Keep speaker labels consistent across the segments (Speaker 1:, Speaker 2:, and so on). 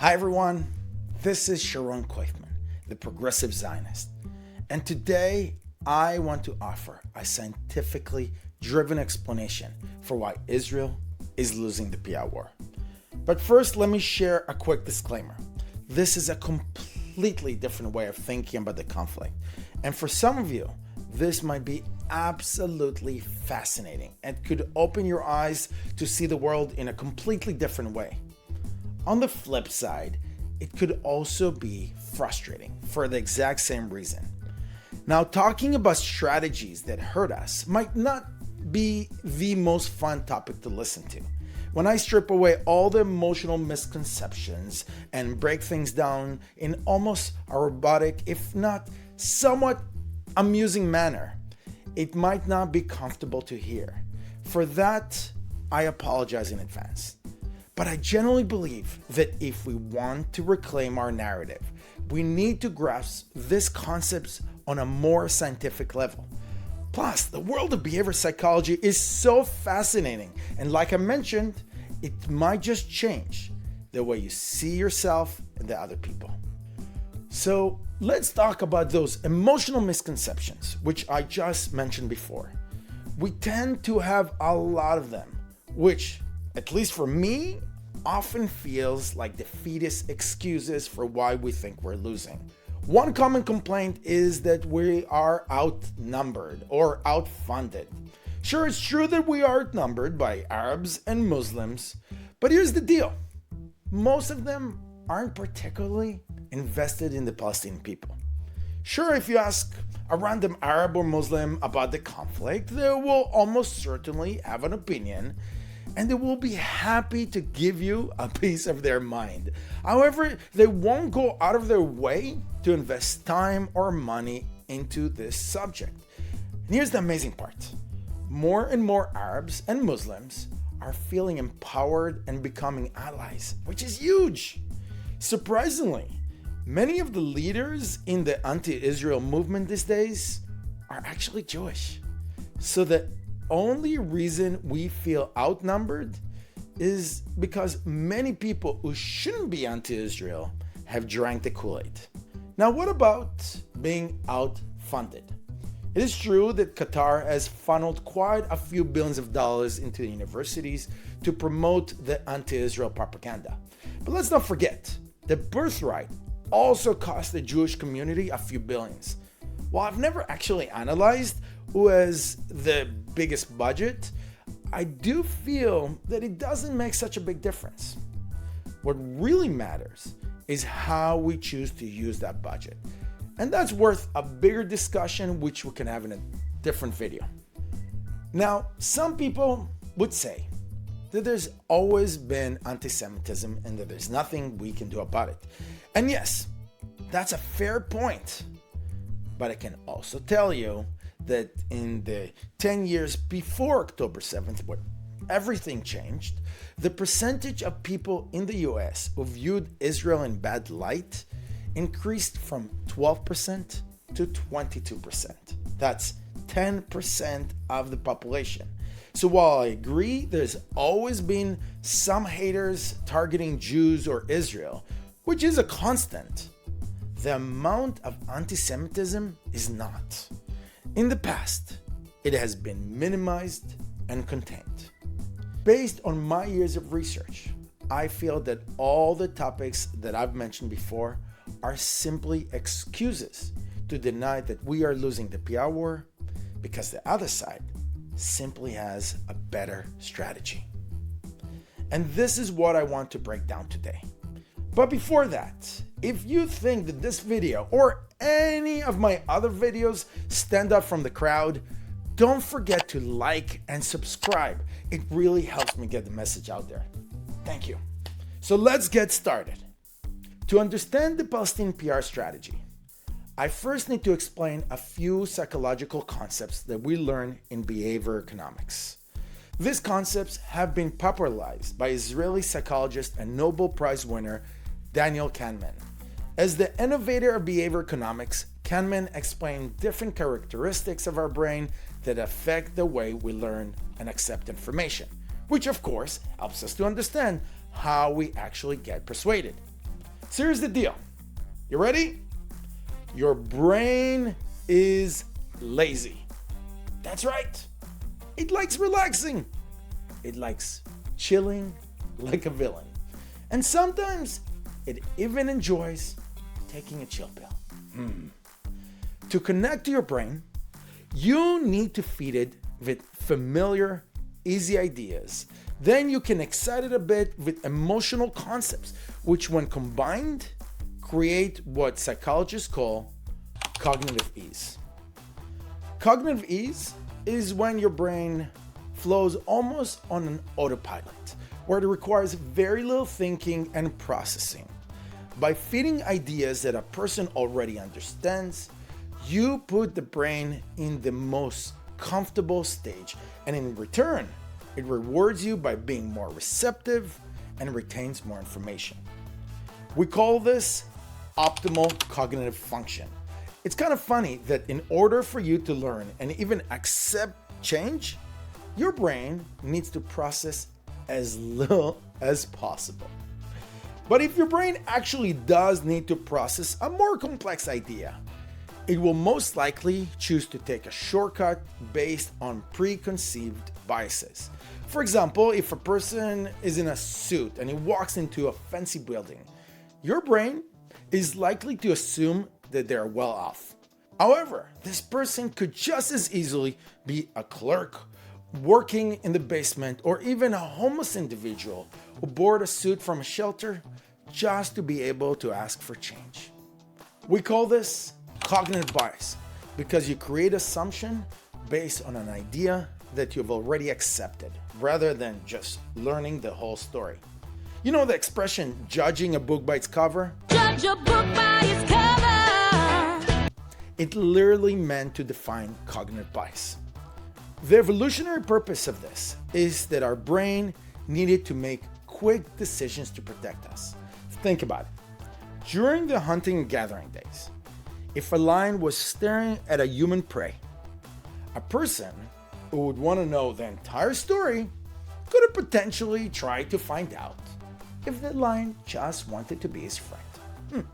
Speaker 1: Hi everyone, this is Sharon Koifman, the Progressive Zionist, and today I want to offer a scientifically driven explanation for why Israel is losing the PR war. But first, let me share a quick disclaimer. This is a completely different way of thinking about the conflict, and for some of you, this might be absolutely fascinating and could open your eyes to see the world in a completely different way. On the flip side, it could also be frustrating for the exact same reason. Now, talking about strategies that hurt us might not be the most fun topic to listen to. When I strip away all the emotional misconceptions and break things down in almost a robotic, if not somewhat amusing manner, it might not be comfortable to hear. For that, I apologize in advance. But I genuinely believe that if we want to reclaim our narrative, we need to grasp these concepts on a more scientific level. Plus, the world of behavioral psychology is so fascinating, and like I mentioned, it might just change the way you see yourself and the other people. So let's talk about those emotional misconceptions, which I just mentioned before. We tend to have a lot of them, which, at least for me, often feels like defeatist excuses for why we think we're losing. One common complaint is that we are outnumbered or outfunded. Sure, it's true that we are outnumbered by Arabs and Muslims, but here's the deal. Most of them aren't particularly invested in the Palestinian people. Sure, if you ask a random Arab or Muslim about the conflict, they will almost certainly have an opinion, and they will be happy to give you a piece of their mind. However, they won't go out of their way to invest time or money into this subject. And here's the amazing part. More and more Arabs and Muslims are feeling empowered and becoming allies, which is huge. Surprisingly, many of the leaders in the anti-Israel movement these days are actually Jewish. So the only reason we feel outnumbered is because many people who shouldn't be anti-Israel have drank the Kool-Aid. Now, what about being outfunded? It is true that Qatar has funneled quite a few billions of dollars into the universities to promote the anti-Israel propaganda. But let's not forget, the birthright also cost the Jewish community a few billions. While I've never actually analyzed who has the biggest budget, I do feel that it doesn't make such a big difference. What really matters is how we choose to use that budget. And that's worth a bigger discussion, which we can have in a different video. Now, some people would say that there's always been anti-Semitism and that there's nothing we can do about it. And yes, that's a fair point. But I can also tell you that in the 10 years before October 7th, when everything changed, the percentage of people in the US who viewed Israel in bad light increased from 12% to 22%. That's 10% of the population. So while I agree there's always been some haters targeting Jews or Israel, which is a constant, the amount of anti-Semitism is not. In the past, it has been minimized and contained. Based on my years of research, I feel that all the topics that I've mentioned before are simply excuses to deny that we are losing the PR war because the other side simply has a better strategy. And this is what I want to break down today. But before that, if you think that this video or any of my other videos stand out from the crowd, don't forget to like and subscribe. It really helps me get the message out there. Thank you. So let's get started. To understand the Palestinian PR strategy, I first need to explain a few psychological concepts that we learn in behavior economics. These concepts have been popularized by Israeli psychologist and Nobel Prize winner Daniel Kahneman. As the innovator of behavior economics, Kahneman explained different characteristics of our brain that affect the way we learn and accept information, which of course helps us to understand how we actually get persuaded. So here's the deal. You ready? Your brain is lazy. That's right. It likes relaxing. It likes chilling like a villain. And sometimes it even enjoys taking a chill pill. To connect to your brain, you need to feed it with familiar, easy ideas. Then you can excite it a bit with emotional concepts, which when combined, create what psychologists call cognitive ease. Cognitive ease is when your brain flows almost on an autopilot, where it requires very little thinking and processing. By feeding ideas that a person already understands, you put the brain in the most comfortable stage, and in return, it rewards you by being more receptive and retains more information. We call this optimal cognitive function. It's kind of funny that in order for you to learn and even accept change, your brain needs to process as little as possible. But if your brain actually does need to process a more complex idea, it will most likely choose to take a shortcut based on preconceived biases. For example, if a person is in a suit and he walks into a fancy building, your brain is likely to assume that they're well off. However, this person could just as easily be a clerk working in the basement, or even a homeless individual who borrowed a suit from a shelter just to be able to ask for change. We call this cognitive bias because you create assumption based on an idea that you've already accepted rather than just learning the whole story. You know the expression, judging a book by its cover? Judge a book by its cover! It literally meant to define cognitive bias. The evolutionary purpose of this is that our brain needed to make quick decisions to protect us. Think about it. During the hunting and gathering days, if a lion was staring at a human prey, a person who would want to know the entire story could have potentially tried to find out if the lion just wanted to be his friend.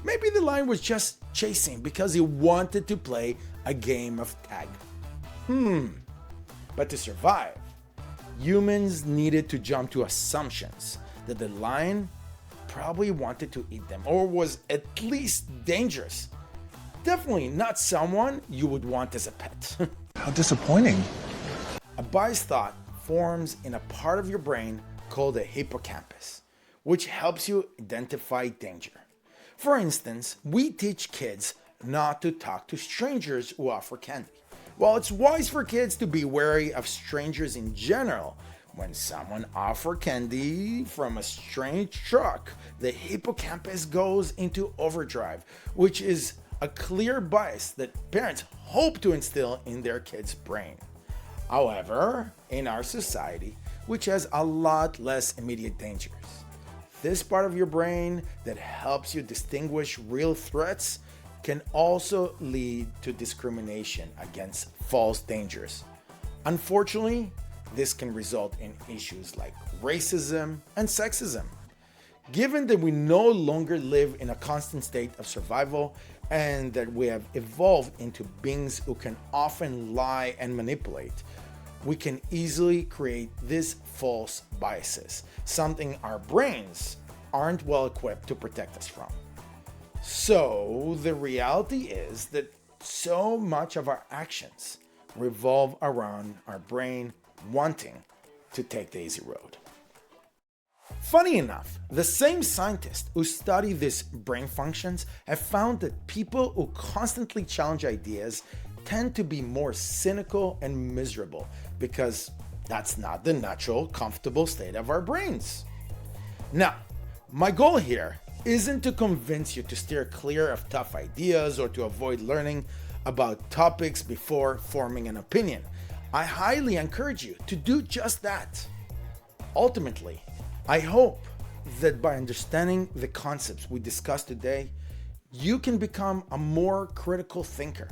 Speaker 1: Maybe the lion was just chasing because he wanted to play a game of tag. But to survive, humans needed to jump to assumptions that the lion probably wanted to eat them or was at least dangerous. Definitely not someone you would want as a pet.
Speaker 2: How disappointing.
Speaker 1: A biased thought forms in a part of your brain called the hippocampus, which helps you identify danger. For instance, we teach kids not to talk to strangers who offer candy. While it's wise for kids to be wary of strangers in general, when someone offers candy from a strange truck, the hippocampus goes into overdrive, which is a clear bias that parents hope to instill in their kids' brain. However, in our society, which has a lot less immediate dangers, this part of your brain that helps you distinguish real threats can also lead to discrimination against false dangers. Unfortunately, this can result in issues like racism and sexism. Given that we no longer live in a constant state of survival and that we have evolved into beings who can often lie and manipulate, we can easily create these false biases, something our brains aren't well equipped to protect us from. So the reality is that so much of our actions revolve around our brain wanting to take the easy road. Funny enough, the same scientists who study these brain functions have found that people who constantly challenge ideas tend to be more cynical and miserable because that's not the natural, comfortable state of our brains. Now, my goal here isn't to convince you to steer clear of tough ideas or to avoid learning about topics before forming an opinion. I highly encourage you to do just that. Ultimately, I hope that by understanding the concepts we discussed today, you can become a more critical thinker,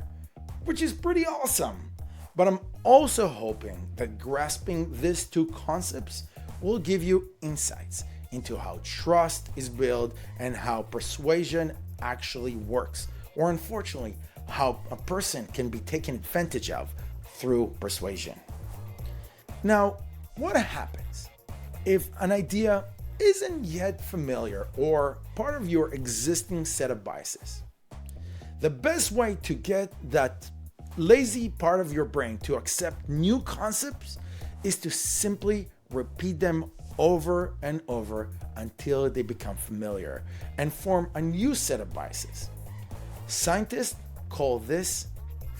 Speaker 1: which is pretty awesome. But I'm also hoping that grasping these two concepts will give you insights into how trust is built and how persuasion actually works, or unfortunately, how a person can be taken advantage of through persuasion. Now, what happens if an idea isn't yet familiar or part of your existing set of biases? The best way to get that lazy part of your brain to accept new concepts is to simply repeat them over and over until they become familiar and form a new set of biases. Scientists call this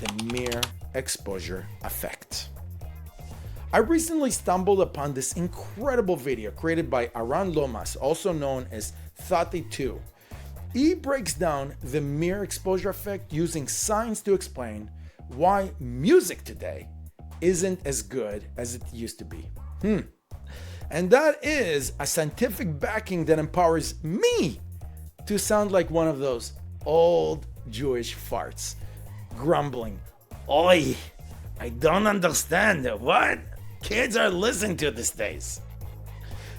Speaker 1: the mere exposure effect. I recently stumbled upon this incredible video created by Aran Lomas, also known as Thought2. He breaks down the mere exposure effect using science to explain why music today isn't as good as it used to be. And that is a scientific backing that empowers me to sound like one of those old Jewish farts, grumbling, "Oi, I don't understand what kids are listening to these days."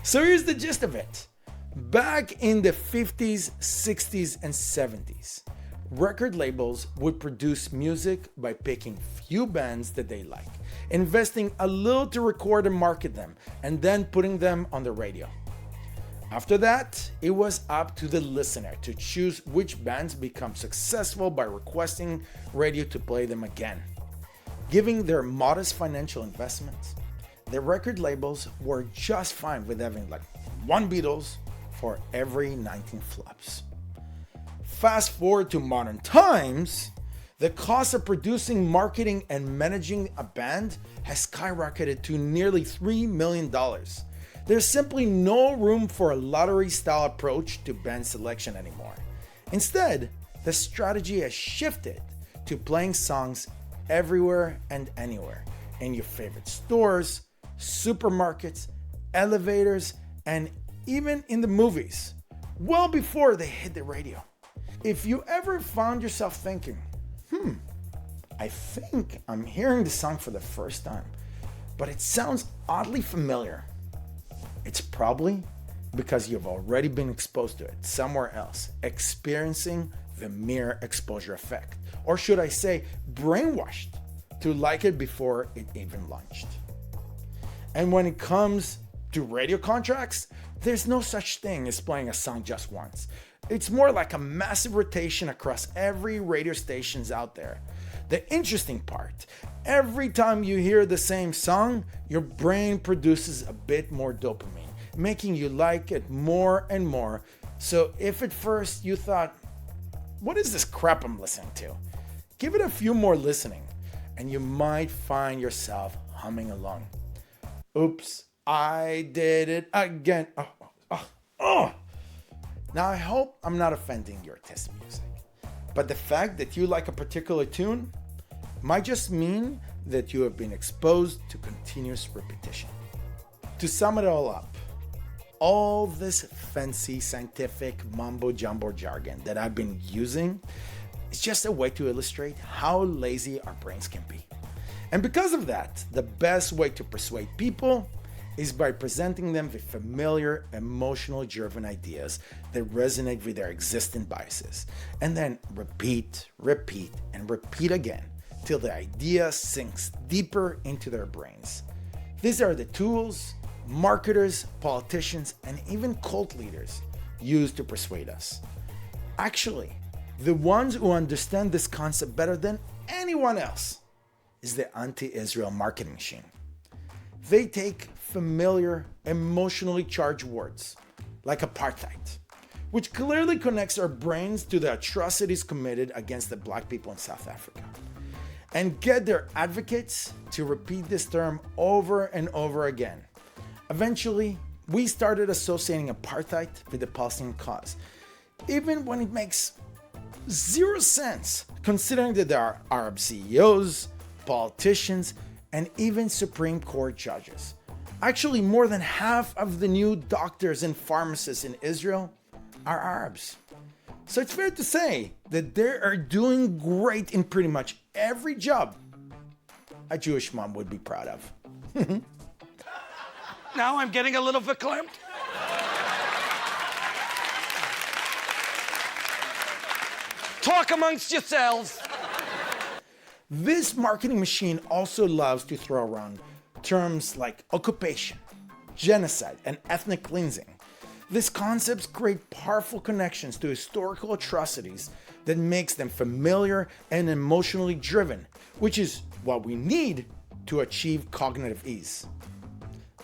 Speaker 1: So here's the gist of it. Back in the 50s, 60s, and 70s, record labels would produce music by picking few bands that they like, investing a little to record and market them, and then putting them on the radio. After that, it was up to the listener to choose which bands become successful by requesting radio to play them again. Given their modest financial investments, the record labels were just fine with having like one Beatles for every 19 flops. Fast forward to modern times, the cost of producing, marketing, and managing a band has skyrocketed to nearly $3 million. There's simply no room for a lottery-style approach to band selection anymore. Instead, the strategy has shifted to playing songs everywhere and anywhere, in your favorite stores, supermarkets, elevators, and even in the movies, well before they hit the radio. If you ever found yourself thinking, I think I'm hearing the song for the first time, but it sounds oddly familiar, it's probably because you've already been exposed to it somewhere else, experiencing the mere exposure effect. Or should I say, brainwashed to like it before it even launched. And when it comes to radio contracts, there's no such thing as playing a song just once. It's more like a massive rotation across every radio stations out there. The interesting part, every time you hear the same song, your brain produces a bit more dopamine, making you like it more and more. So if at first you thought, what is this crap I'm listening to? Give it a few more listening, and you might find yourself humming along. Oops, I did it again. Now I hope I'm not offending your taste in music, but the fact that you like a particular tune might just mean that you have been exposed to continuous repetition. To sum it all up, all this fancy scientific mumbo jumbo jargon that I've been using is just a way to illustrate how lazy our brains can be. And because of that, the best way to persuade people is by presenting them with familiar, emotionally driven ideas that resonate with their existing biases, and then repeat, and repeat again till the idea sinks deeper into their brains. These are the tools marketers, politicians, and even cult leaders use to persuade us. Actually, the ones who understand this concept better than anyone else is the anti-Israel marketing machine. They take familiar, emotionally charged words, like apartheid, which clearly connects our brains to the atrocities committed against the black people in South Africa, and get their advocates to repeat this term over and over again. Eventually, we started associating apartheid with the Palestinian cause, even when it makes zero sense, considering that there are Arab CEOs, politicians, and even Supreme Court judges. Actually, more than half of the new doctors and pharmacists in Israel are Arabs. So it's fair to say that they are doing great in pretty much every job a Jewish mom would be proud of.
Speaker 2: Now I'm getting a little verklempt. talk amongst yourselves.
Speaker 1: This marketing machine also loves to throw around terms like occupation, genocide, and ethnic cleansing. These concepts create powerful connections to historical atrocities that makes them familiar and emotionally driven, which is what we need to achieve cognitive ease.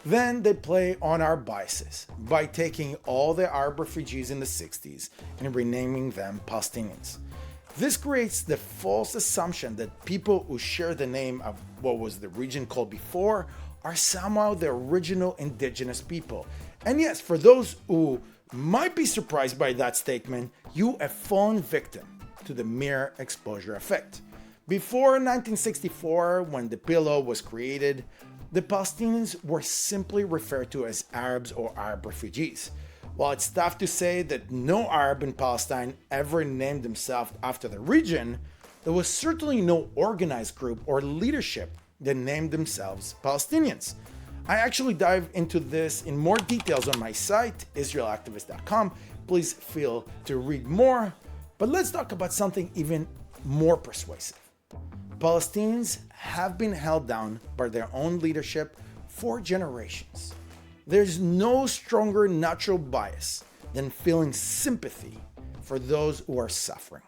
Speaker 1: Then they play on our biases by taking all the Arab refugees in the 60s and renaming them Palestinians. This creates the false assumption that people who share the name of what was the region called before are somehow the original indigenous people. And yes, for those who might be surprised by that statement, you have fallen victim to the mere exposure effect. Before 1964, when the PLO was created, the Palestinians were simply referred to as Arabs or Arab refugees. While it's tough to say that no Arab in Palestine ever named himself after the region, there was certainly no organized group or leadership that named themselves Palestinians. I actually dive into this in more details on my site, israelactivist.com. Please feel to read more. But let's talk about something even more persuasive. Palestinians have been held down by their own leadership for generations. There's no stronger natural bias than feeling sympathy for those who are suffering.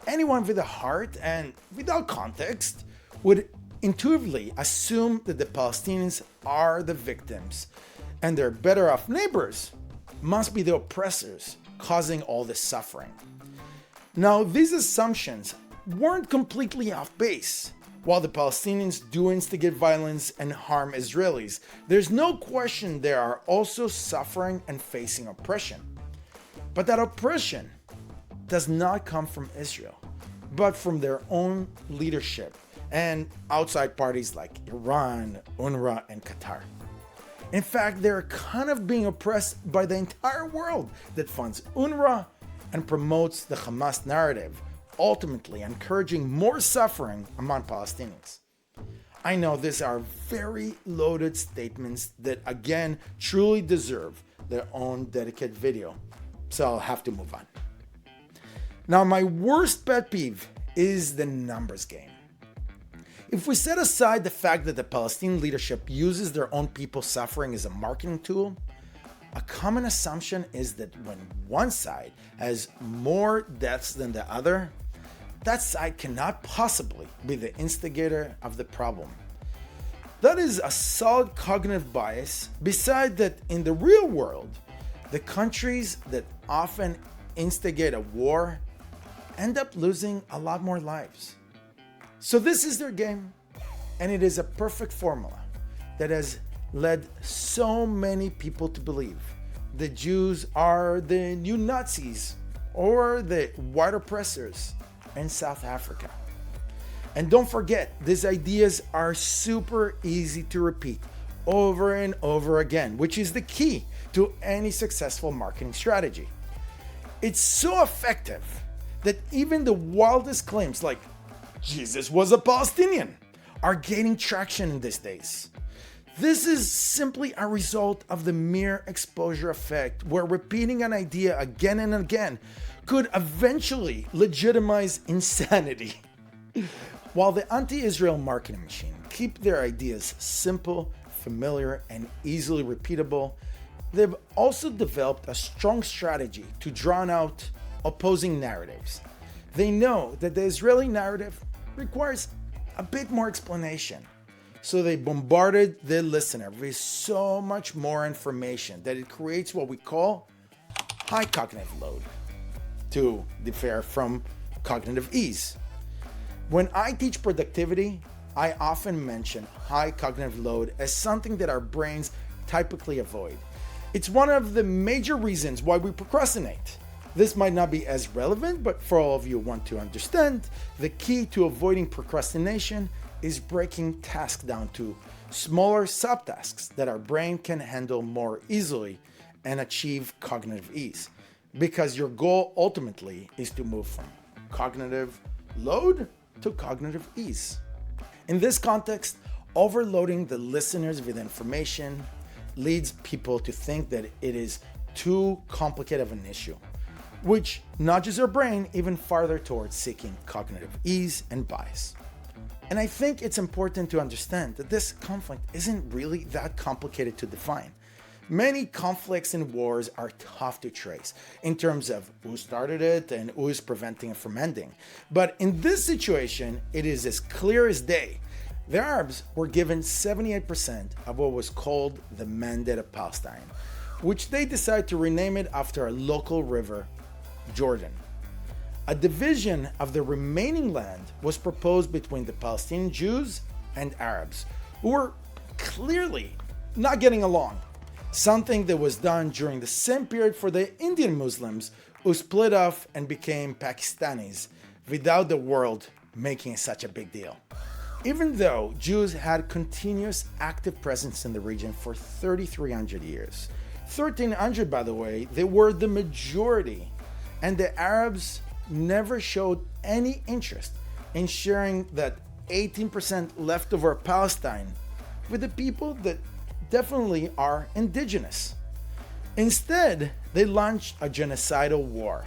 Speaker 1: Anyone with a heart and without context would intuitively assume that the Palestinians are the victims and their better off neighbors must be the oppressors causing all this suffering. Now, these assumptions weren't completely off base. While the Palestinians do instigate violence and harm Israelis, there's no question they are also suffering and facing oppression. But that oppression does not come from Israel, but from their own leadership and outside parties like Iran, UNRWA, and Qatar. In fact, they're kind of being oppressed by the entire world that funds UNRWA and promotes the Hamas narrative, ultimately encouraging more suffering among Palestinians. I know these are very loaded statements that again truly deserve their own dedicated video, so I'll have to move on. Now, my worst pet peeve is the numbers game. If we set aside the fact that the Palestinian leadership uses their own people's suffering as a marketing tool, a common assumption is that when one side has more deaths than the other, that side cannot possibly be the instigator of the problem. That is a solid cognitive bias, beside that in the real world, the countries that often instigate a war end up losing a lot more lives. So this is their game, and it is a perfect formula that has led so many people to believe the Jews are the new Nazis or the white oppressors in South Africa. And don't forget, these ideas are super easy to repeat over and over again, which is the key to any successful marketing strategy. It's so effective that even the wildest claims like Jesus was a Palestinian are gaining traction in these days. This is simply a result of the mere exposure effect, where repeating an idea again and again could eventually legitimize insanity. While the anti-Israel marketing machine keep their ideas simple, familiar, and easily repeatable, they've also developed a strong strategy to drown out opposing narratives. They know that the Israeli narrative requires a bit more explanation, so they bombarded the listener with so much more information that it creates what we call high cognitive load, to differ from cognitive ease. When I teach productivity, I often mention high cognitive load as something that our brains typically avoid. It's one of the major reasons why we procrastinate. This might not be as relevant, but for all of you who want to understand, the key to avoiding procrastination is breaking tasks down to smaller subtasks that our brain can handle more easily and achieve cognitive ease. Because your goal ultimately is to move from cognitive load to cognitive ease. In this context, overloading the listeners with information leads people to think that it is too complicated of an issue. which nudges our brain even farther towards seeking cognitive ease and bias. And I think it's important to understand that this conflict isn't really that complicated to define. Many conflicts and wars are tough to trace in terms of who started it and who is preventing it from ending. But in this situation, it is as clear as day. The Arabs were given 78% of what was called the Mandate of Palestine, which they decided to rename it after a local river, Jordan. A division of the remaining land was proposed between the Palestinian Jews and Arabs, who were clearly not getting along. Something that was done during the same period for the Indian Muslims, who split off and became Pakistanis without the world making such a big deal. Even though Jews had continuous active presence in the region for 3,300 years, 1,300 by the way, they were the majority, and the Arabs never showed any interest in sharing that 18% leftover Palestine with the people that definitely are indigenous. Instead, they launched a genocidal war.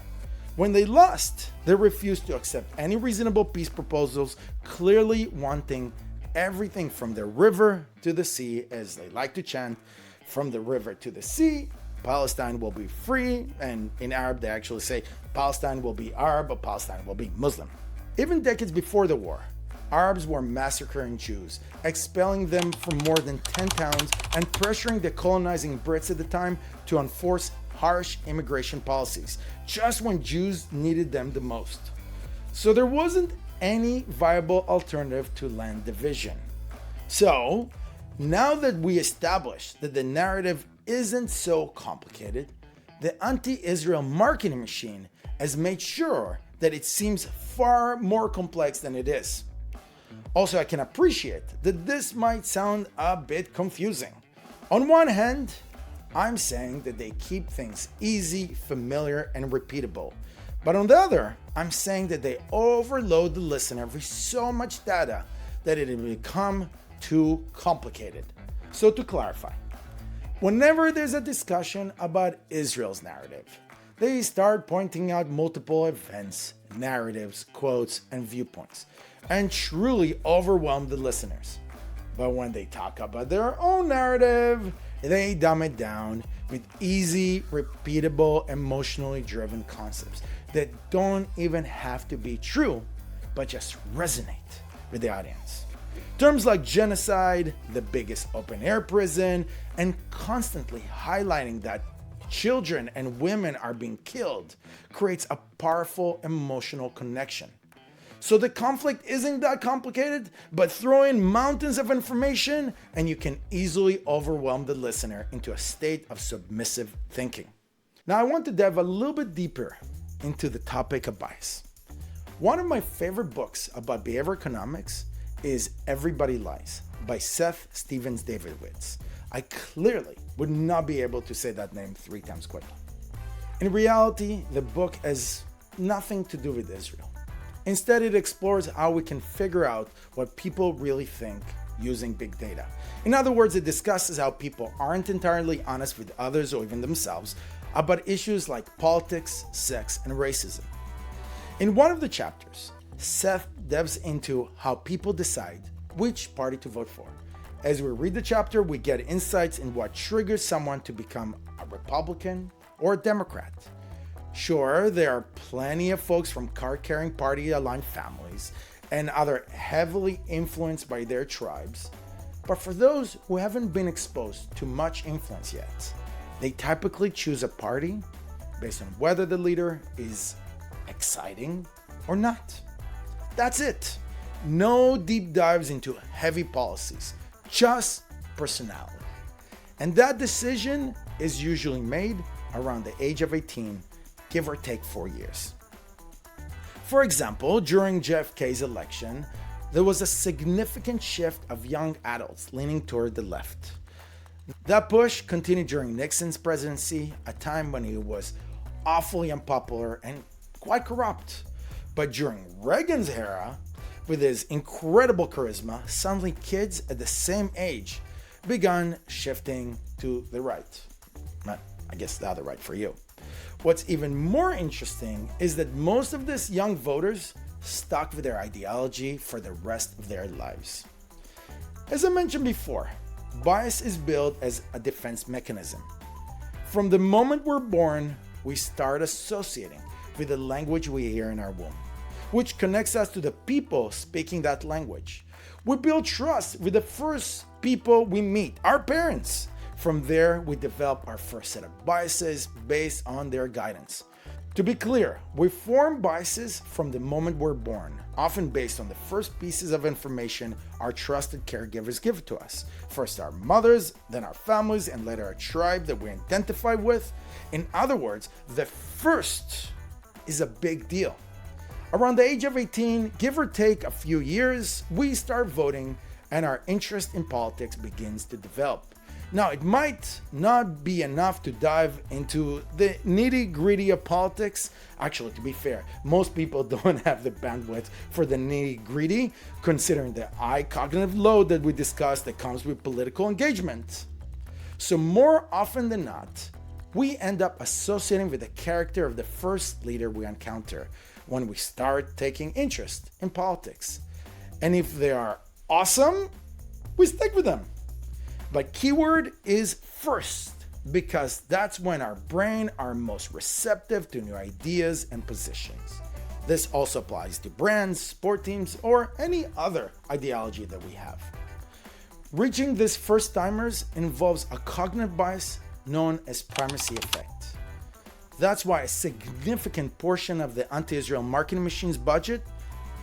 Speaker 1: When they lost, they refused to accept any reasonable peace proposals, clearly wanting everything from the river to the sea, as they like to chant, from the river to the sea, Palestine will be free, and in Arab they actually say Palestine will be Arab, but Palestine will be Muslim. Even decades before the war, Arabs were massacring Jews, expelling them from more than 10 towns, and pressuring the colonizing Brits at the time to enforce harsh immigration policies, just when Jews needed them the most. So there wasn't any viable alternative to land division. So, now that we established that the narrative isn't so complicated, the anti-Israel marketing machine has made sure that it seems far more complex than it is. Also, I can appreciate that this might sound a bit confusing. On one hand, I'm saying that they keep things easy, familiar, and repeatable. But on the other, I'm saying that they overload the listener with so much data that it will become too complicated. So to clarify, whenever there's a discussion about Israel's narrative, they start pointing out multiple events, narratives, quotes, and viewpoints, and truly overwhelm the listeners. But when they talk about their own narrative, they dumb it down with easy, repeatable, emotionally driven concepts that don't even have to be true, but just resonate with the audience. Terms like genocide, the biggest open-air prison, and constantly highlighting that children and women are being killed creates a powerful emotional connection. So the conflict isn't that complicated, but throw in mountains of information and you can easily overwhelm the listener into a state of submissive thinking. Now I want to dive a little bit deeper into the topic of bias. One of my favorite books about behavior economics is Everybody Lies by Seth Stevens-Davidowitz. I clearly would not be able to say that name 3 times quickly. In reality, the book has nothing to do with Israel. Instead, it explores how we can figure out what people really think using big data. In other words, it discusses how people aren't entirely honest with others or even themselves about issues like politics, sex, and racism. In one of the chapters, Seth delves into how people decide which party to vote for. As we read the chapter, we get insights in what triggers someone to become a Republican or a Democrat. Sure, there are plenty of folks from card-carrying party-aligned families and other heavily influenced by their tribes, but for those who haven't been exposed to much influence yet, they typically choose a party based on whether the leader is exciting or not. That's it. No deep dives into heavy policies, just personality. And that decision is usually made around the age of 18, give or take 4 years. For example, during JFK's election, there was a significant shift of young adults leaning toward the left. That push continued during Nixon's presidency, a time when he was awfully unpopular and quite corrupt. But during Reagan's era, with his incredible charisma, suddenly kids at the same age began shifting to the right. I guess the other right for you. What's even more interesting is that most of these young voters stuck with their ideology for the rest of their lives. As I mentioned before, bias is built as a defense mechanism. From the moment we're born, we start associating with the language we hear in our womb, which connects us to the people speaking that language. We build trust with the first people we meet, our parents. From there, we develop our first set of biases based on their guidance. To be clear, we form biases from the moment we're born, often based on the first pieces of information our trusted caregivers give to us. First our mothers, then our families, and later our tribe that we identify with. In other words, the first is a big deal. Around the age of 18, give or take a few years, we start voting and our interest in politics begins to develop. Now, it might not be enough to dive into the nitty-gritty of politics. Actually, to be fair, most people don't have the bandwidth for the nitty-gritty, considering the high cognitive load that we discussed that comes with political engagement. So more often than not, we end up associating with the character of the first leader we encounter when we start taking interest in politics. And if they are awesome, we stick with them. But keyword is first, because that's when our brain are most receptive to new ideas and positions. This also applies to brands, sport teams, or any other ideology that we have. Reaching these first-timers involves a cognitive bias known as primacy effect. That's why a significant portion of the anti-Israel marketing machine's budget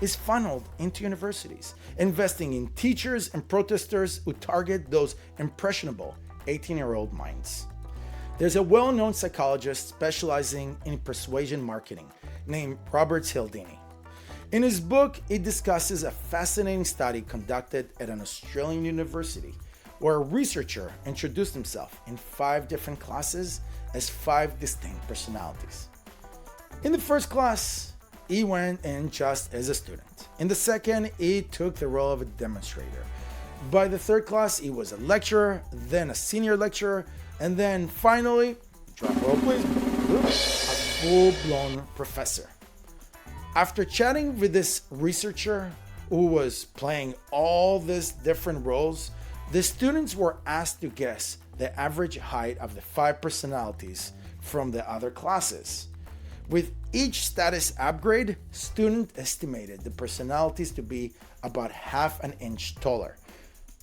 Speaker 1: is funneled into universities, investing in teachers and protesters who target those impressionable 18-year-old minds. There's a well-known psychologist specializing in persuasion marketing named Robert Cialdini. In his book, he discusses a fascinating study conducted at an Australian university where a researcher introduced himself in 5 different classes as 5 distinct personalities. In the first class, he went in just as a student. In the second, he took the role of a demonstrator. By the third class, he was a lecturer, then a senior lecturer, and then finally, drum roll please, a full-blown professor. After chatting with this researcher who was playing all these different roles, the students were asked to guess the average height of the 5 personalities from the other classes. With each status upgrade, students estimated the personalities to be about half an inch taller.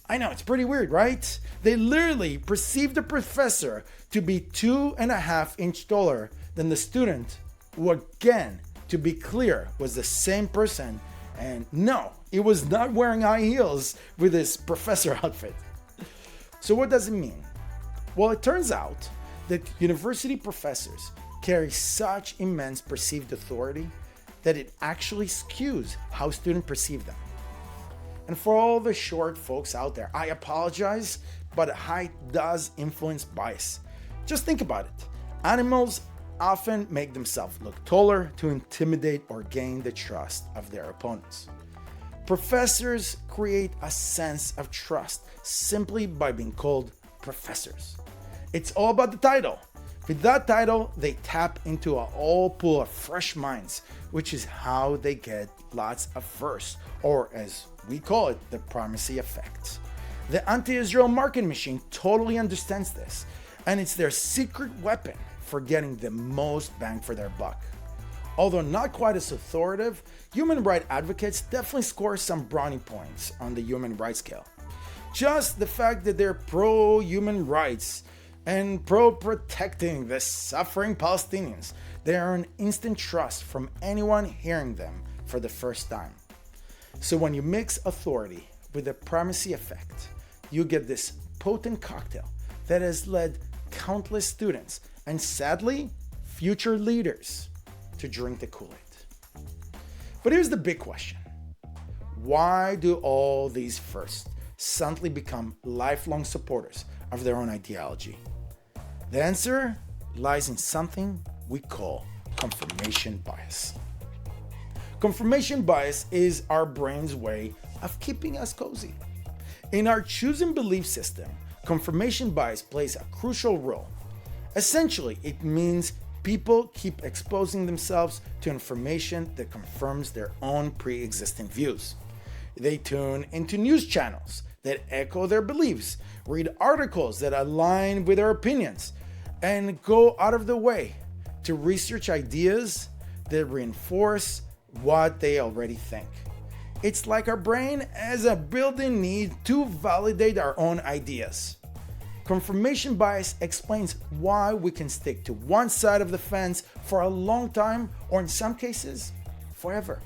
Speaker 1: I know, it's pretty weird, right? They literally perceived the professor to be 2.5 inches taller than the student, who again, to be clear, was the same person, and no, he was not wearing high heels with his professor outfit. So what does it mean? Well, it turns out that university professors carry such immense perceived authority that it actually skews how students perceive them. And for all the short folks out there, I apologize, but height does influence bias. Just think about it. Animals often make themselves look taller to intimidate or gain the trust of their opponents. Professors create a sense of trust simply by being called professors. It's all about the title. With that title, they tap into a whole pool of fresh minds, which is how they get lots of firsts, or as we call it, the primacy effect. The anti-Israel marketing machine totally understands this, and it's their secret weapon for getting the most bang for their buck. Although not quite as authoritative, human rights advocates definitely score some brownie points on the human rights scale. Just the fact that they're pro-human rights and pro-protecting the suffering Palestinians, they earn instant trust from anyone hearing them for the first time. So when you mix authority with the primacy effect, you get this potent cocktail that has led countless students and sadly, future leaders to drink the Kool-Aid. But here's the big question. Why do all these firsts suddenly become lifelong supporters of their own ideology? The answer lies in something we call confirmation bias. Confirmation bias is our brain's way of keeping us cozy. In our chosen belief system, confirmation bias plays a crucial role. Essentially, it means People keep exposing themselves to information that confirms their own pre-existing views. They tune into news channels that echo their beliefs, read articles that align with their opinions, and go out of their way to research ideas that reinforce what they already think. It's like our brain has a built-in need to validate our own ideas. Confirmation bias explains why we can stick to one side of the fence for a long time, or in some cases, forever.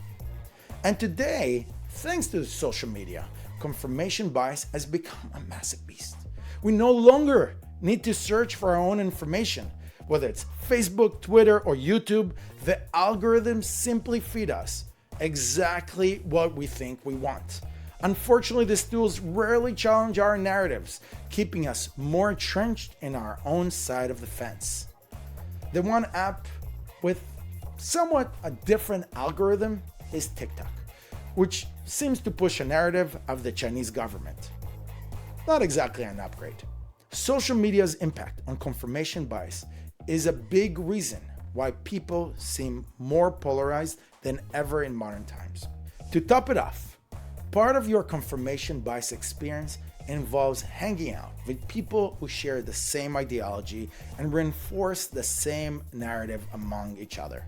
Speaker 1: And today, thanks to social media, confirmation bias has become a massive beast. We no longer need to search for our own information. Whether it's Facebook, Twitter, or YouTube, the algorithms simply feed us exactly what we think we want. Unfortunately, these tools rarely challenge our narratives, keeping us more entrenched in our own side of the fence. The one app with somewhat a different algorithm is TikTok, which seems to push a narrative of the Chinese government. Not exactly an upgrade. Social media's impact on confirmation bias is a big reason why people seem more polarized than ever in modern times. To top it off, part of your confirmation bias experience involves hanging out with people who share the same ideology and reinforce the same narrative among each other.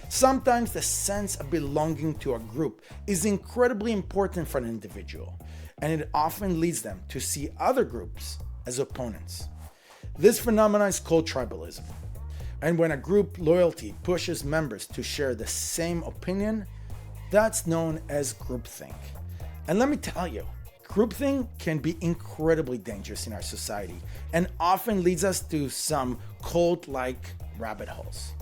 Speaker 1: Sometimes the sense of belonging to a group is incredibly important for an individual, and it often leads them to see other groups as opponents. This phenomenon is called tribalism. And when a group loyalty pushes members to share the same opinion, that's known as groupthink. And let me tell you, groupthink can be incredibly dangerous in our society and often leads us to some cult-like rabbit holes.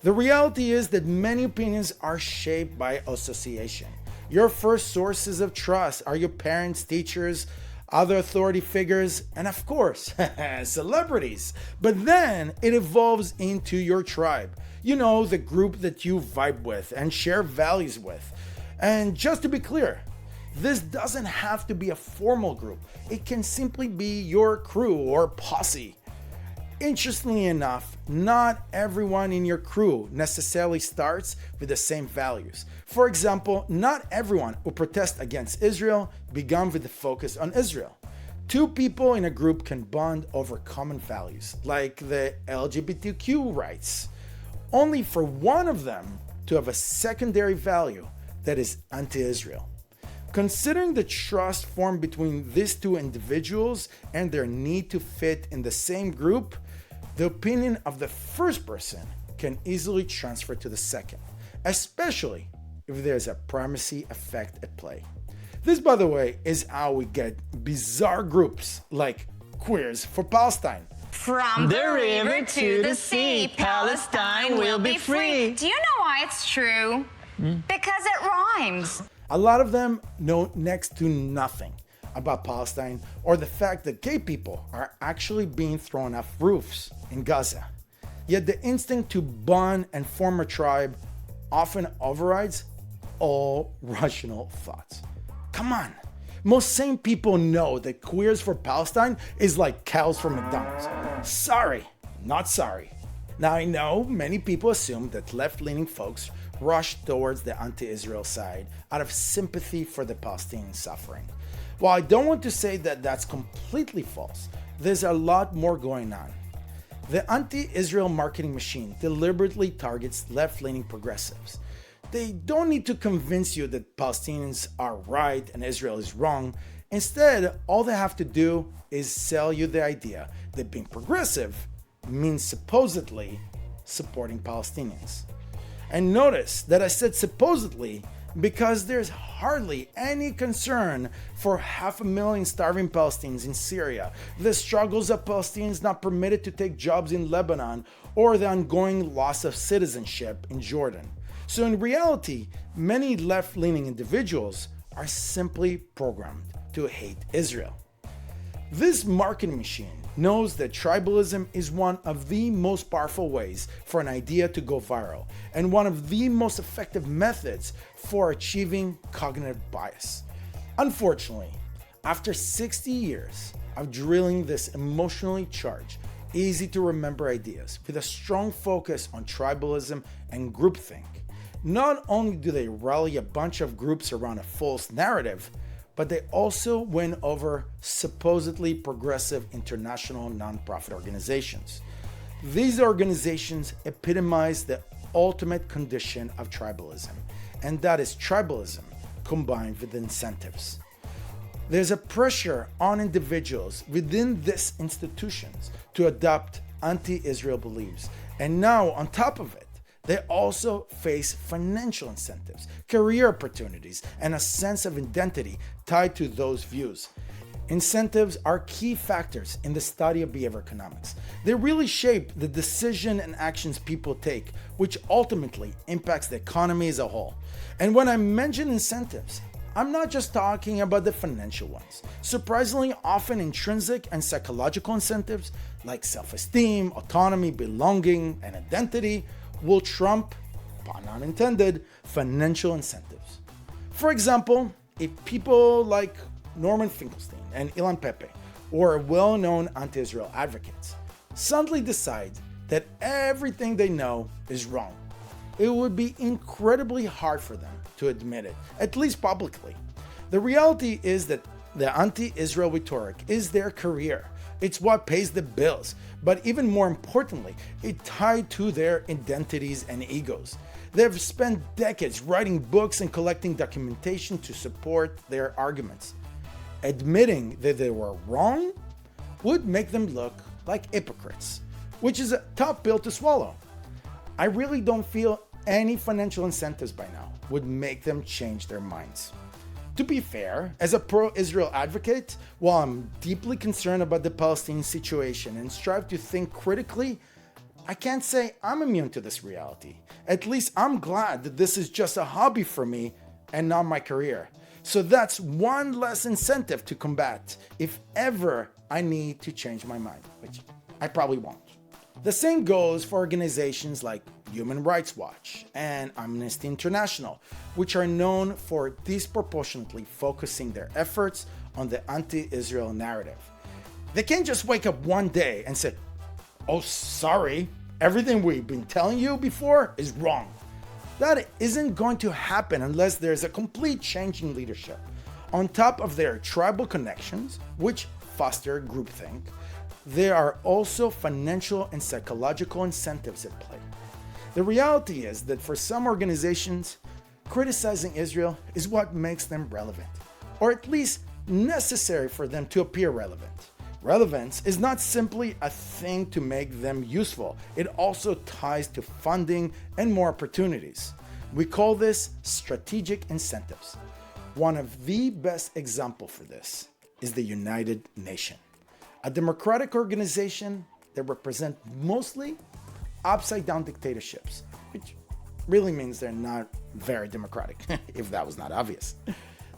Speaker 1: The reality is that many opinions are shaped by association. Your first sources of trust are your parents, teachers, other authority figures, and of course, celebrities. But then it evolves into your tribe. You know, the group that you vibe with and share values with. And just to be clear, this doesn't have to be a formal group. It can simply be your crew or posse. Interestingly enough, not everyone in your crew necessarily starts with the same values. For example, not everyone who protests against Israel began with the focus on Israel. Two people in a group can bond over common values, like the LGBTQ rights, only for one of them to have a secondary value that is anti-Israel. Considering the trust formed between these two individuals and their need to fit in the same group, the opinion of the first person can easily transfer to the second, especially if there's a primacy effect at play. This, by the way, is how we get bizarre groups like Queers for Palestine.
Speaker 2: From the river to the sea, Palestine will be free.
Speaker 3: Do you know why it's true? Because it rhymes.
Speaker 1: A lot of them know next to nothing about Palestine or the fact that gay people are actually being thrown off roofs in Gaza. Yet the instinct to bond and form a tribe often overrides all rational thoughts. Come on, most sane people know that Queers for Palestine is like cows from McDonald's. Sorry, not sorry. Now I know many people assume that left-leaning folks rush towards the anti-Israel side out of sympathy for the Palestinian suffering. While I don't want to say that that's completely false, there's a lot more going on. The anti-Israel marketing machine deliberately targets left-leaning progressives. They don't need to convince you that Palestinians are right and Israel is wrong. Instead, all they have to do is sell you the idea that being progressive means supposedly supporting Palestinians. And notice that I said supposedly because there's hardly any concern for 500,000 starving Palestinians in Syria, the struggles of Palestinians not permitted to take jobs in Lebanon, or the ongoing loss of citizenship in Jordan. So in reality, many left-leaning individuals are simply programmed to hate Israel. This marketing machine knows that tribalism is one of the most powerful ways for an idea to go viral and one of the most effective methods for achieving cognitive bias. Unfortunately, after 60 years of drilling this emotionally charged, easy to remember ideas with a strong focus on tribalism and groupthink. Not only do they rally a bunch of groups around a false narrative, but they also win over supposedly progressive international nonprofit organizations. These organizations epitomize the ultimate condition of tribalism, and that is tribalism combined with incentives. There's a pressure on individuals within these institutions to adopt anti-Israel beliefs, and now on top of it, they also face financial incentives, career opportunities, and a sense of identity tied to those views. Incentives are key factors in the study of behavior economics. They really shape the decision and actions people take, which ultimately impacts the economy as a whole. And when I mention incentives, I'm not just talking about the financial ones. Surprisingly, often intrinsic and psychological incentives like self-esteem, autonomy, belonging, and identity will trump, pun unintended, financial incentives. For example, if people like Norman Finkelstein and Ilan Pappé, or well-known anti-Israel advocates, suddenly decide that everything they know is wrong, it would be incredibly hard for them to admit it, at least publicly. The reality is that the anti-Israel rhetoric is their career. It's what pays the bills, but even more importantly, it's tied to their identities and egos. They've spent decades writing books and collecting documentation to support their arguments. Admitting that they were wrong would make them look like hypocrites, which is a tough pill to swallow. I really don't feel any financial incentives by now would make them change their minds. To be fair, as a pro-Israel advocate, while I'm deeply concerned about the Palestinian situation and strive to think critically, I can't say I'm immune to this reality. At least I'm glad that this is just a hobby for me and not my career. So that's one less incentive to combat if ever I need to change my mind, which I probably won't. The same goes for organizations like Human Rights Watch and Amnesty International, which are known for disproportionately focusing their efforts on the anti-Israel narrative. They can't just wake up one day and say, "Oh, sorry, everything we've been telling you before is wrong." That isn't going to happen unless there's a complete change in leadership. On top of their tribal connections, which foster groupthink, there are also financial and psychological incentives at play. The reality is that for some organizations, criticizing Israel is what makes them relevant, or at least necessary for them to appear relevant. Relevance is not simply a thing to make them useful, it also ties to funding and more opportunities. We call this strategic incentives. One of the best examples for this is the United Nations, a democratic organization that represents mostly upside-down dictatorships, which really means they're not very democratic, if that was not obvious.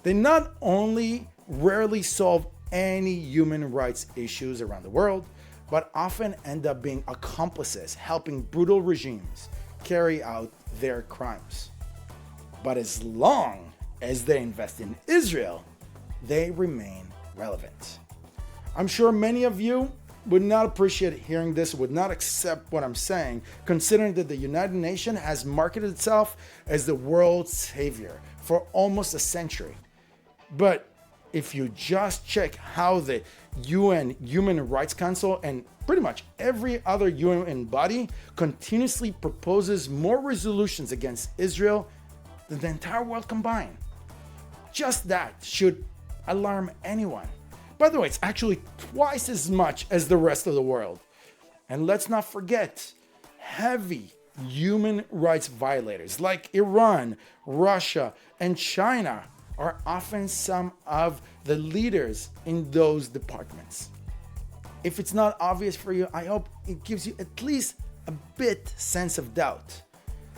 Speaker 1: They not only rarely solve any human rights issues around the world, but often end up being accomplices helping brutal regimes carry out their crimes. But as long as they invest in Israel, they remain relevant. I'm sure many of you would not appreciate hearing this, would not accept what I'm saying, considering that the United Nations has marketed itself as the world's savior for almost a century. But if you just check how the UN Human Rights Council and pretty much every other UN body continuously proposes more resolutions against Israel than the entire world combined, just that should alarm anyone. By the way, it's actually twice as much as the rest of the world. And let's not forget, heavy human rights violators like Iran, Russia, and China are often some of the leaders in those departments. If it's not obvious for you, I hope it gives you at least a bit sense of doubt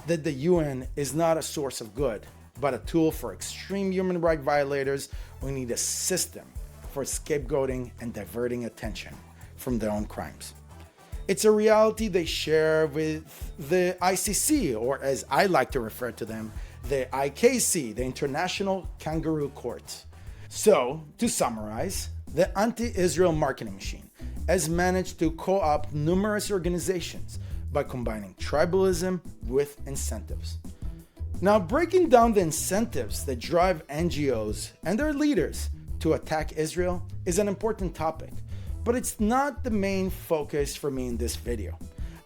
Speaker 1: that the UN is not a source of good, but a tool for extreme human rights violators who need a system for scapegoating and diverting attention from their own crimes. It's a reality they share with the ICC, or as I like to refer to them, the IKC, the International Kangaroo Court. So, to summarize, the anti-Israel marketing machine has managed to co-opt numerous organizations by combining tribalism with incentives. Now, breaking down the incentives that drive NGOs and their leaders to attack Israel is an important topic, but it's not the main focus for me in this video.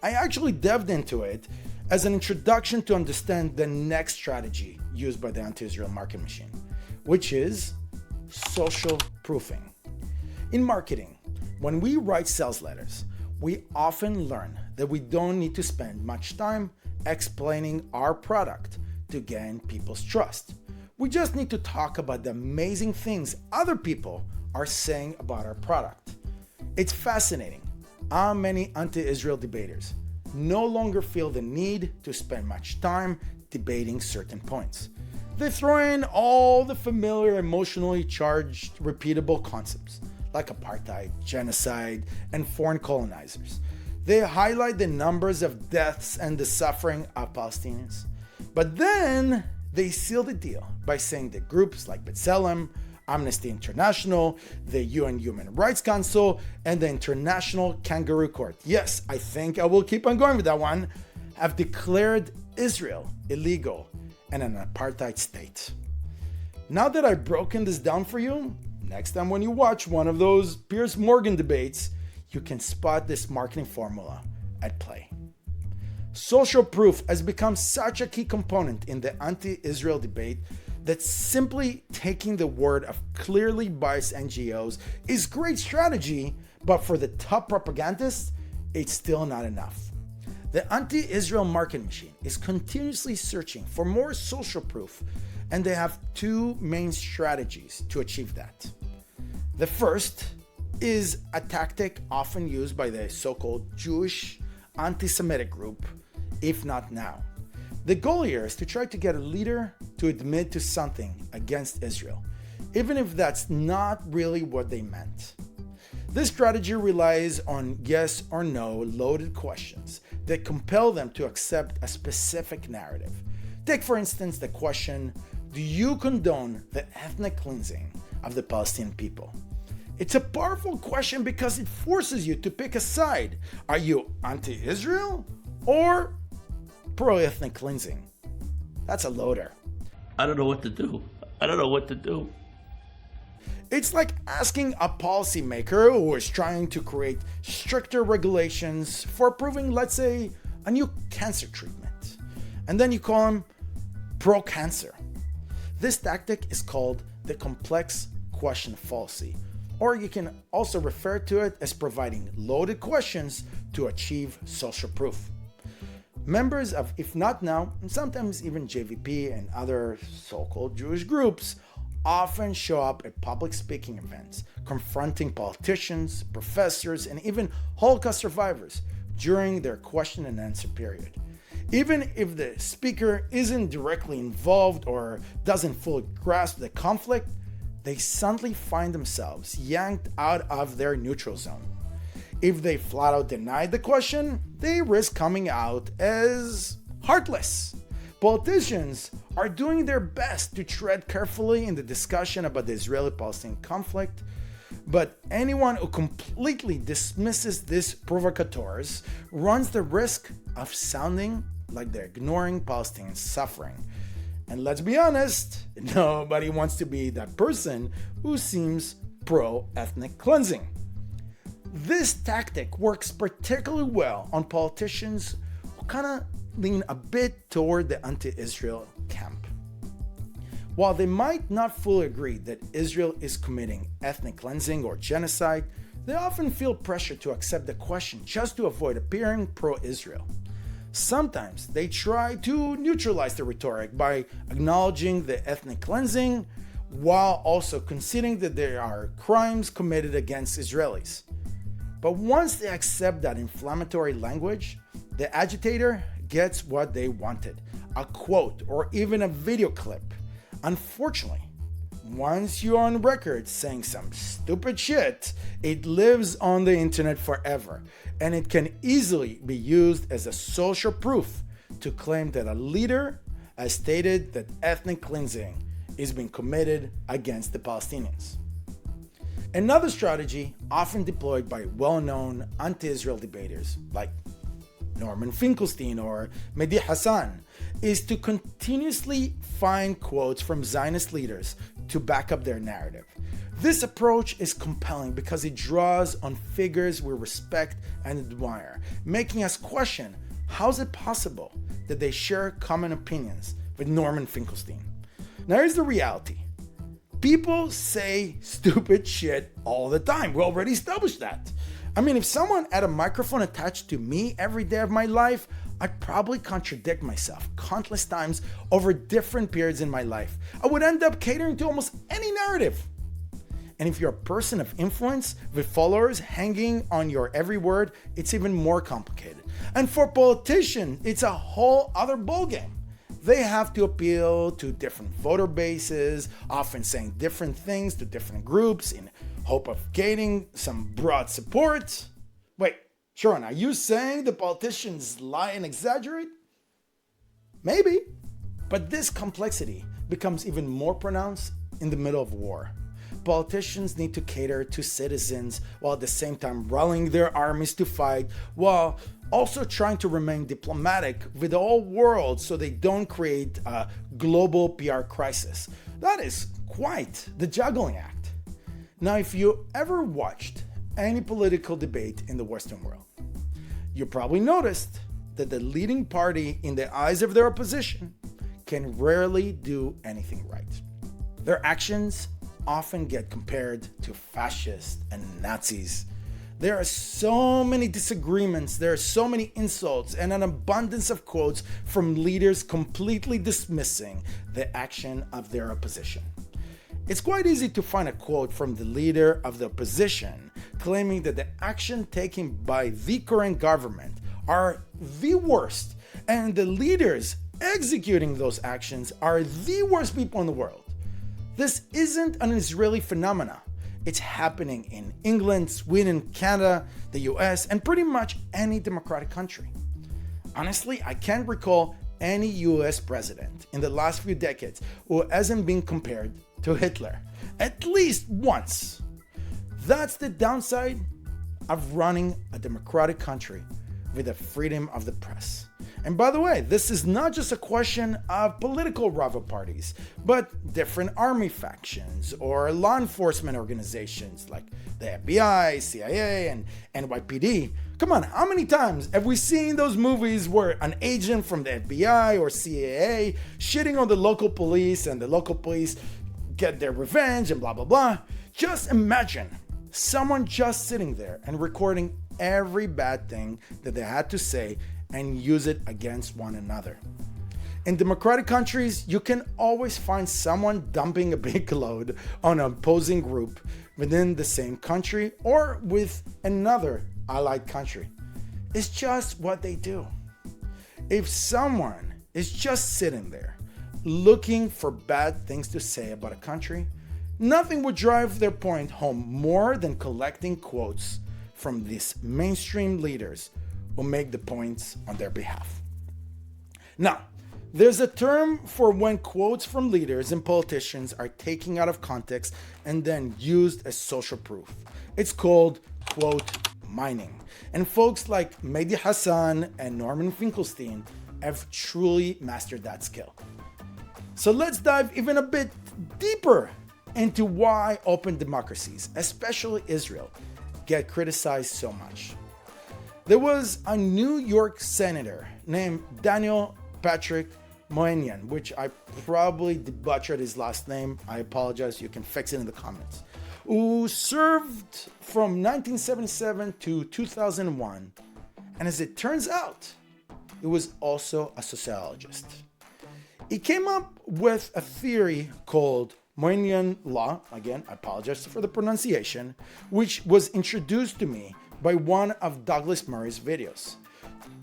Speaker 1: I actually delved into it as an introduction to understand the next strategy used by the anti-Israel marketing machine, which is social proofing. In marketing, when we write sales letters, we often learn that we don't need to spend much time explaining our product to gain people's trust. We just need to talk about the amazing things other people are saying about our product. It's fascinating how many anti-Israel debaters no longer feel the need to spend much time debating certain points. They throw in all the familiar, emotionally charged, repeatable concepts like apartheid, genocide, and foreign colonizers. They highlight the numbers of deaths and the suffering of Palestinians. But then they seal the deal by saying that groups like B'Tselem, Amnesty International, the UN Human Rights Council, and the International Kangaroo Court, yes, I think I will keep on going with that one, have declared Israel illegal and an apartheid state. Now that I've broken this down for you, next time when you watch one of those Piers Morgan debates, you can spot this marketing formula at play. Social proof has become such a key component in the anti-Israel debate that simply taking the word of clearly biased NGOs is great strategy, but for the top propagandists, it's still not enough. The anti-Israel marketing machine is continuously searching for more social proof, and they have two main strategies to achieve that. The first is a tactic often used by the so-called Jewish anti-Semitic group, If Not Now. The goal here is to try to get a leader to admit to something against Israel, even if that's not really what they meant. This strategy relies on yes or no loaded questions that compel them to accept a specific narrative. Take, for instance, the question, do you condone the ethnic cleansing of the Palestinian people? It's a powerful question because it forces you to pick a side. Are you anti-Israel or pro-ethnic cleansing? That's a loader.
Speaker 4: I don't know what to do.
Speaker 1: It's like asking a policymaker who is trying to create stricter regulations for approving, let's say, a new cancer treatment. And then you call him pro-cancer. This tactic is called the complex question fallacy, or you can also refer to it as providing loaded questions to achieve social proof. Members of If Not Now, and sometimes even JVP and other so-called Jewish groups, often show up at public speaking events, confronting politicians, professors, and even Holocaust survivors during their question and answer period. Even if the speaker isn't directly involved or doesn't fully grasp the conflict, they suddenly find themselves yanked out of their neutral zone. If they flat out deny the question, they risk coming out as heartless. Politicians are doing their best to tread carefully in the discussion about the Israeli-Palestinian conflict, but anyone who completely dismisses these provocateurs runs the risk of sounding like they're ignoring Palestinian suffering. And let's be honest, nobody wants to be that person who seems pro-ethnic cleansing. This tactic works particularly well on politicians who kind of lean a bit toward the anti-Israel camp. While they might not fully agree that Israel is committing ethnic cleansing or genocide, they often feel pressure to accept the question just to avoid appearing pro-Israel. Sometimes they try to neutralize the rhetoric by acknowledging the ethnic cleansing while also conceding that there are crimes committed against Israelis. But once they accept that inflammatory language, the agitator gets what they wanted, a quote or even a video clip. Unfortunately, once you're on record saying some stupid shit, it lives on the internet forever, and it can easily be used as a social proof to claim that a leader has stated that ethnic cleansing is being committed against the Palestinians. Another strategy often deployed by well-known anti-Israel debaters like Norman Finkelstein or Mehdi Hassan is to continuously find quotes from Zionist leaders to back up their narrative. This approach is compelling because it draws on figures we respect and admire, making us question how is it possible that they share common opinions with Norman Finkelstein. Now here's the reality. People say stupid shit all the time. We already established that. I mean, if someone had a microphone attached to me every day of my life, I'd probably contradict myself countless times over different periods in my life. I would end up catering to almost any narrative. And if you're a person of influence with followers hanging on your every word, it's even more complicated. And for politicians, it's a whole other ballgame. They have to appeal to different voter bases, often saying different things to different groups in hope of gaining some broad support. Wait, Sharon, are you saying the politicians lie and exaggerate? Maybe. But this complexity becomes even more pronounced in the middle of war. Politicians need to cater to citizens while at the same time rallying their armies to fight, while also trying to remain diplomatic with the whole world so they don't create a global PR crisis. That is quite the juggling act. Now, if you ever watched any political debate in the Western world, you probably noticed that the leading party in the eyes of their opposition can rarely do anything right. Their actions often get compared to fascists and Nazis. There are so many disagreements, there are so many insults, and an abundance of quotes from leaders completely dismissing the action of their opposition. It's quite easy to find a quote from the leader of the opposition claiming that the action taken by the current government are the worst, and the leaders executing those actions are the worst people in the world. This isn't an Israeli phenomenon. It's happening in England, Sweden, Canada, the US, and pretty much any democratic country. Honestly, I can't recall any US president in the last few decades who hasn't been compared to Hitler, at least once. That's the downside of running a democratic country with the freedom of the press. And by the way, this is not just a question of political rival parties, but different army factions or law enforcement organizations like the FBI, CIA, and NYPD. Come on, how many times have we seen those movies where an agent from the FBI or CIA shitting on the local police and the local police get their revenge and blah, blah, blah? Just imagine someone just sitting there and recording every bad thing that they had to say and use it against one another. In democratic countries, you can always find someone dumping a big load on an opposing group within the same country or with another allied country. It's just what they do. If someone is just sitting there looking for bad things to say about a country, nothing would drive their point home more than collecting quotes from these mainstream leaders who make the points on their behalf. Now, there's a term for when quotes from leaders and politicians are taken out of context and then used as social proof. It's called quote mining. And folks like Mehdi Hassan and Norman Finkelstein have truly mastered that skill. So let's dive even a bit deeper into why open democracies, especially Israel, get criticized so much. There was a New York senator named Daniel Patrick Moynihan, which I probably butchered his last name. I apologize. You can fix it in the comments. Who served from 1977 to 2001. And as it turns out, he was also a sociologist. He came up with a theory called Moynihan law, again, I apologize for the pronunciation, which was introduced to me by one of Douglas Murray's videos.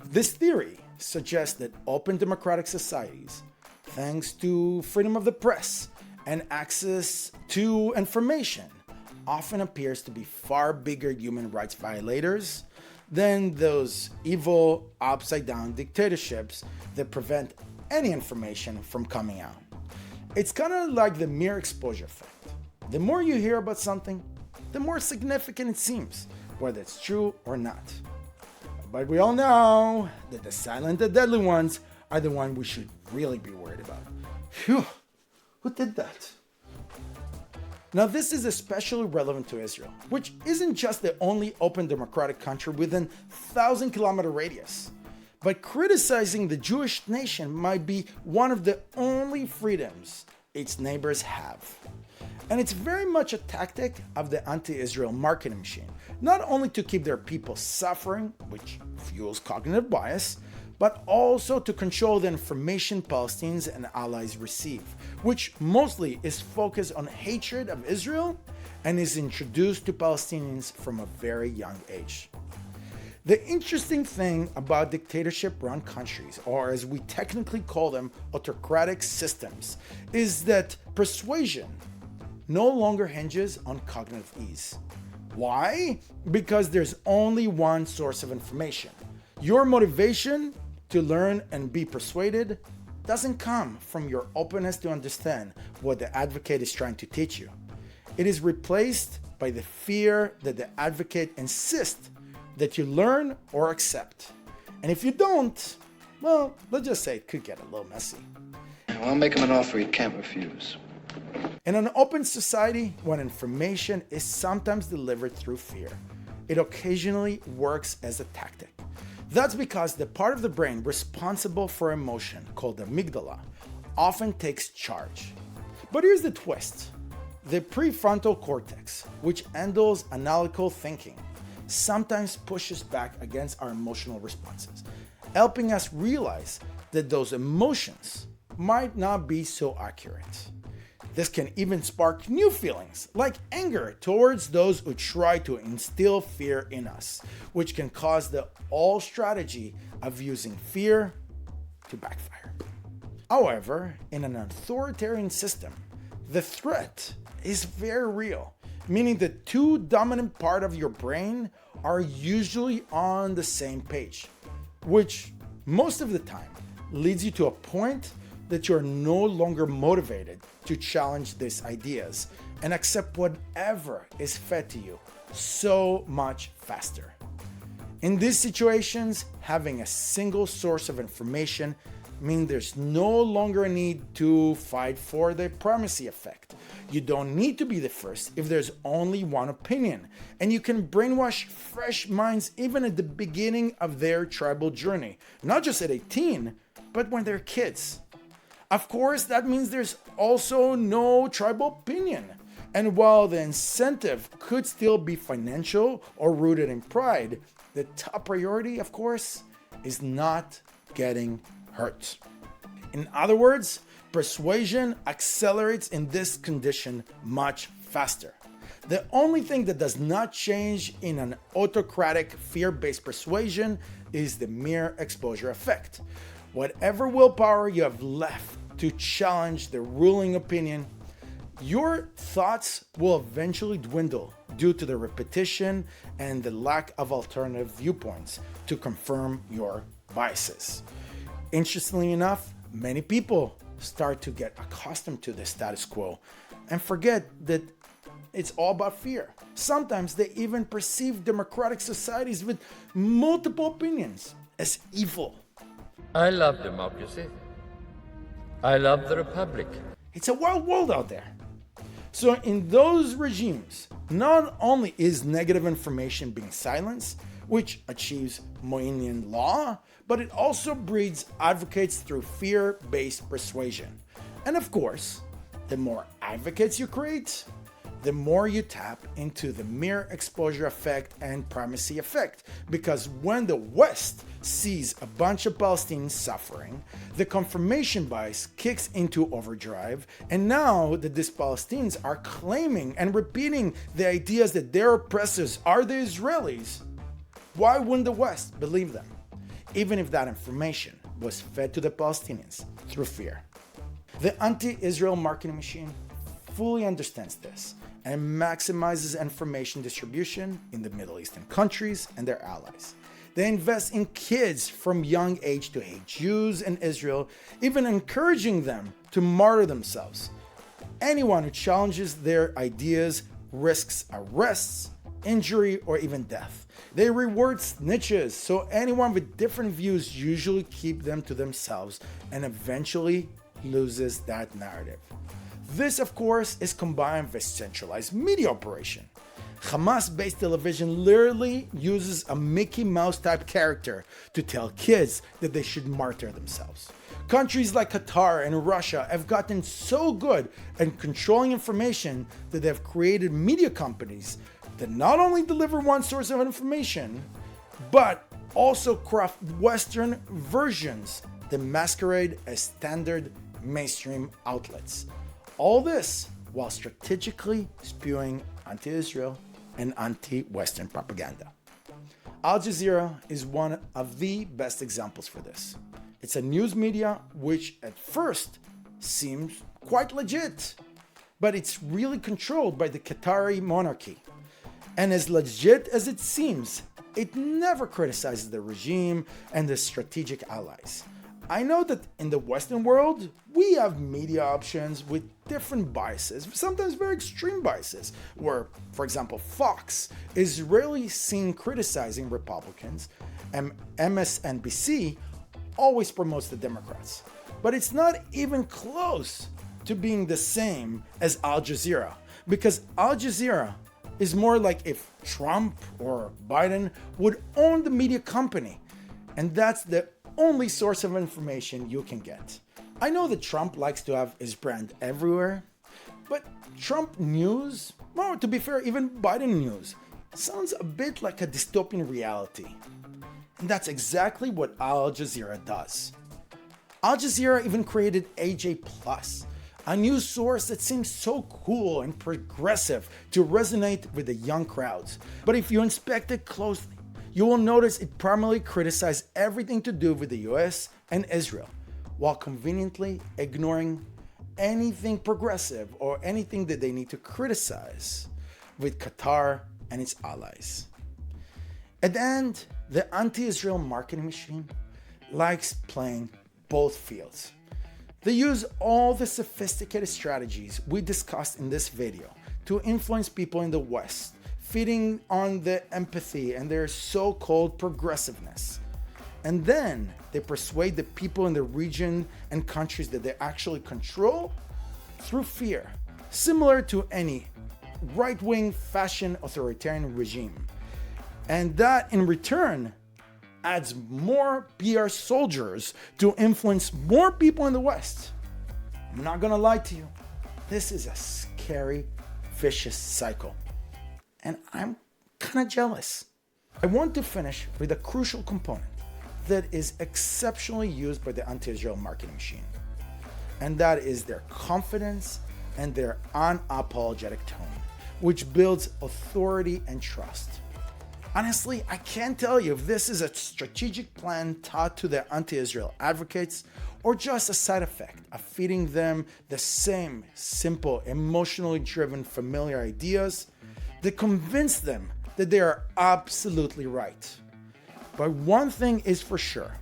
Speaker 1: This theory suggests that open democratic societies, thanks to freedom of the press and access to information, often appears to be far bigger human rights violators than those evil upside-down dictatorships that prevent any information from coming out. It's kind of like the mere exposure effect. The more you hear about something, the more significant it seems, whether it's true or not. But we all know that the silent and deadly ones are the ones we should really be worried about. Phew, who did that? Now, this is especially relevant to Israel, which isn't just the only open democratic country within 1,000-kilometer radius. But criticizing the Jewish nation might be one of the only freedoms its neighbors have. And it's very much a tactic of the anti-Israel marketing machine, not only to keep their people suffering, which fuels cognitive bias, but also to control the information Palestinians and allies receive, which mostly is focused on hatred of Israel and is introduced to Palestinians from a very young age. The interesting thing about dictatorship-run countries, or as we technically call them, autocratic systems, is that persuasion no longer hinges on cognitive ease. Why? Because there's only one source of information. Your motivation to learn and be persuaded doesn't come from your openness to understand what the advocate is trying to teach you. It is replaced by the fear that the advocate insists that you learn or accept. And if you don't, well, let's just say it could get a little messy.
Speaker 5: I'll make him an offer he can't refuse.
Speaker 1: In an open society, when information is sometimes delivered through fear, it occasionally works as a tactic. That's because the part of the brain responsible for emotion, called the amygdala, often takes charge. But here's the twist. The prefrontal cortex, which handles analytical thinking, sometimes pushes back against our emotional responses, helping us realize that those emotions might not be so accurate. This can even spark new feelings, like anger towards those who try to instill fear in us, which can cause the whole strategy of using fear to backfire. However, in an authoritarian system, the threat is very real, meaning the two dominant parts of your brain are usually on the same page, which most of the time leads you to a point that you're no longer motivated to challenge these ideas and accept whatever is fed to you so much faster. In these situations, having a single source of information means there's no longer a need to fight for the primacy effect. You don't need to be the first if there's only one opinion, and you can brainwash fresh minds even at the beginning of their tribal journey, not just at 18, but when they're kids. Of course, that means there's also no tribal opinion. And while the incentive could still be financial or rooted in pride, the top priority, of course, is not getting hurt. In other words, persuasion accelerates in this condition much faster. The only thing that does not change in an autocratic, fear-based persuasion is the mere exposure effect. Whatever willpower you have left to challenge the ruling opinion, your thoughts will eventually dwindle due to the repetition and the lack of alternative viewpoints to confirm your biases. Interestingly enough, many people start to get accustomed to the status quo and forget that it's all about fear. Sometimes they even perceive democratic societies with multiple opinions as evil.
Speaker 6: I love democracy. I love the Republic.
Speaker 1: It's a wild world out there. So in those regimes, not only is negative information being silenced, which achieves Moynihan law, but it also breeds advocates through fear-based persuasion. And of course, the more advocates you create, the more you tap into the mere exposure effect and primacy effect. Because when the West sees a bunch of Palestinians suffering, the confirmation bias kicks into overdrive, and now that these Palestinians are claiming and repeating the ideas that their oppressors are the Israelis, why wouldn't the West believe them, even if that information was fed to the Palestinians through fear? The anti-Israel marketing machine fully understands this and maximizes information distribution in the Middle Eastern countries and their allies. They invest in kids from young age to hate Jews and Israel, even encouraging them to martyr themselves. Anyone who challenges their ideas risks arrests, injury, or even death. They reward snitches, so anyone with different views usually keep them to themselves and eventually loses that narrative. This, of course, is combined with centralized media operation. Hamas-based television literally uses a Mickey Mouse type character to tell kids that they should martyr themselves. Countries like Qatar and Russia have gotten so good at controlling information that they have created media companies that not only deliver one source of information, but also craft Western versions that masquerade as standard mainstream outlets. All this while strategically spewing anti-Israel and anti-Western propaganda. Al Jazeera is one of the best examples for this. It's a news media which at first seems quite legit, but it's really controlled by the Qatari monarchy. And as legit as it seems, it never criticizes the regime and the strategic allies. I know that in the Western world, we have media options with different biases, sometimes very extreme biases, where, for example, Fox is rarely seen criticizing Republicans, and MSNBC always promotes the Democrats. But it's not even close to being the same as Al Jazeera, because Al Jazeera is more like if Trump or Biden would own the media company, and that's the only source of information you can get. I know that Trump likes to have his brand everywhere, but Trump news, well, to be fair, even Biden news, sounds a bit like a dystopian reality. And that's exactly what Al Jazeera does. Al Jazeera even created AJ Plus, a news source that seems so cool and progressive to resonate with the young crowds. But if you inspect it closely, you will notice it primarily criticizes everything to do with the US and Israel, while conveniently ignoring anything progressive or anything that they need to criticize with Qatar and its allies. At the end, the anti-Israel marketing machine likes playing both fields. They use all the sophisticated strategies we discussed in this video to influence people in the West, feeding on the empathy and their so-called progressiveness. And then they persuade the people in the region and countries that they actually control through fear, similar to any right-wing fashion authoritarian regime. And that in return adds more PR soldiers to influence more people in the West. I'm not gonna lie to you, this is a scary, vicious cycle. And I'm kind of jealous. I want to finish with a crucial component that is exceptionally used by the anti-Israel marketing machine. And that is their confidence and their unapologetic tone, which builds authority and trust. Honestly, I can't tell you if this is a strategic plan taught to the anti-Israel advocates or just a side effect of feeding them the same simple, emotionally driven, familiar ideas that convince them that they are absolutely right. But one thing is for sure,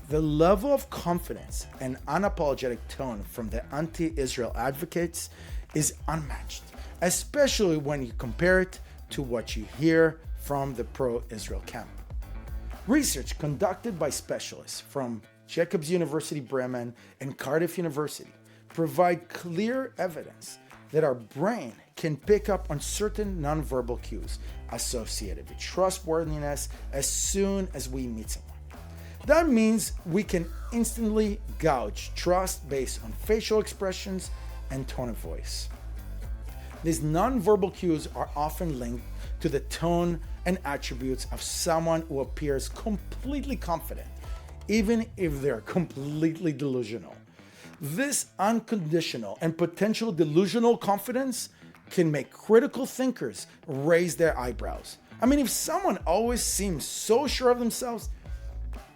Speaker 1: the level of confidence and unapologetic tone from the anti-Israel advocates is unmatched, especially when you compare it to what you hear from the pro-Israel camp. Research conducted by specialists from Jacobs University Bremen and Cardiff University provide clear evidence that our brain can pick up on certain nonverbal cues associated with trustworthiness as soon as we meet someone. That means we can instantly gauge trust based on facial expressions and tone of voice. These nonverbal cues are often linked to the tone and attributes of someone who appears completely confident, even if they're completely delusional. This unconditional and potential delusional confidence can make critical thinkers raise their eyebrows. I mean, if someone always seems so sure of themselves,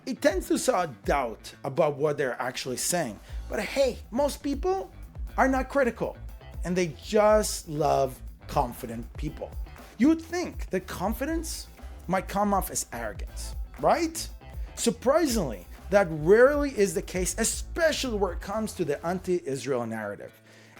Speaker 1: it tends to sow doubt about what they're actually saying. But hey, most people are not critical, and they just love confident people. You would think that confidence might come off as arrogance, right? Surprisingly, that rarely is the case, especially where it comes to the anti-Israel narrative.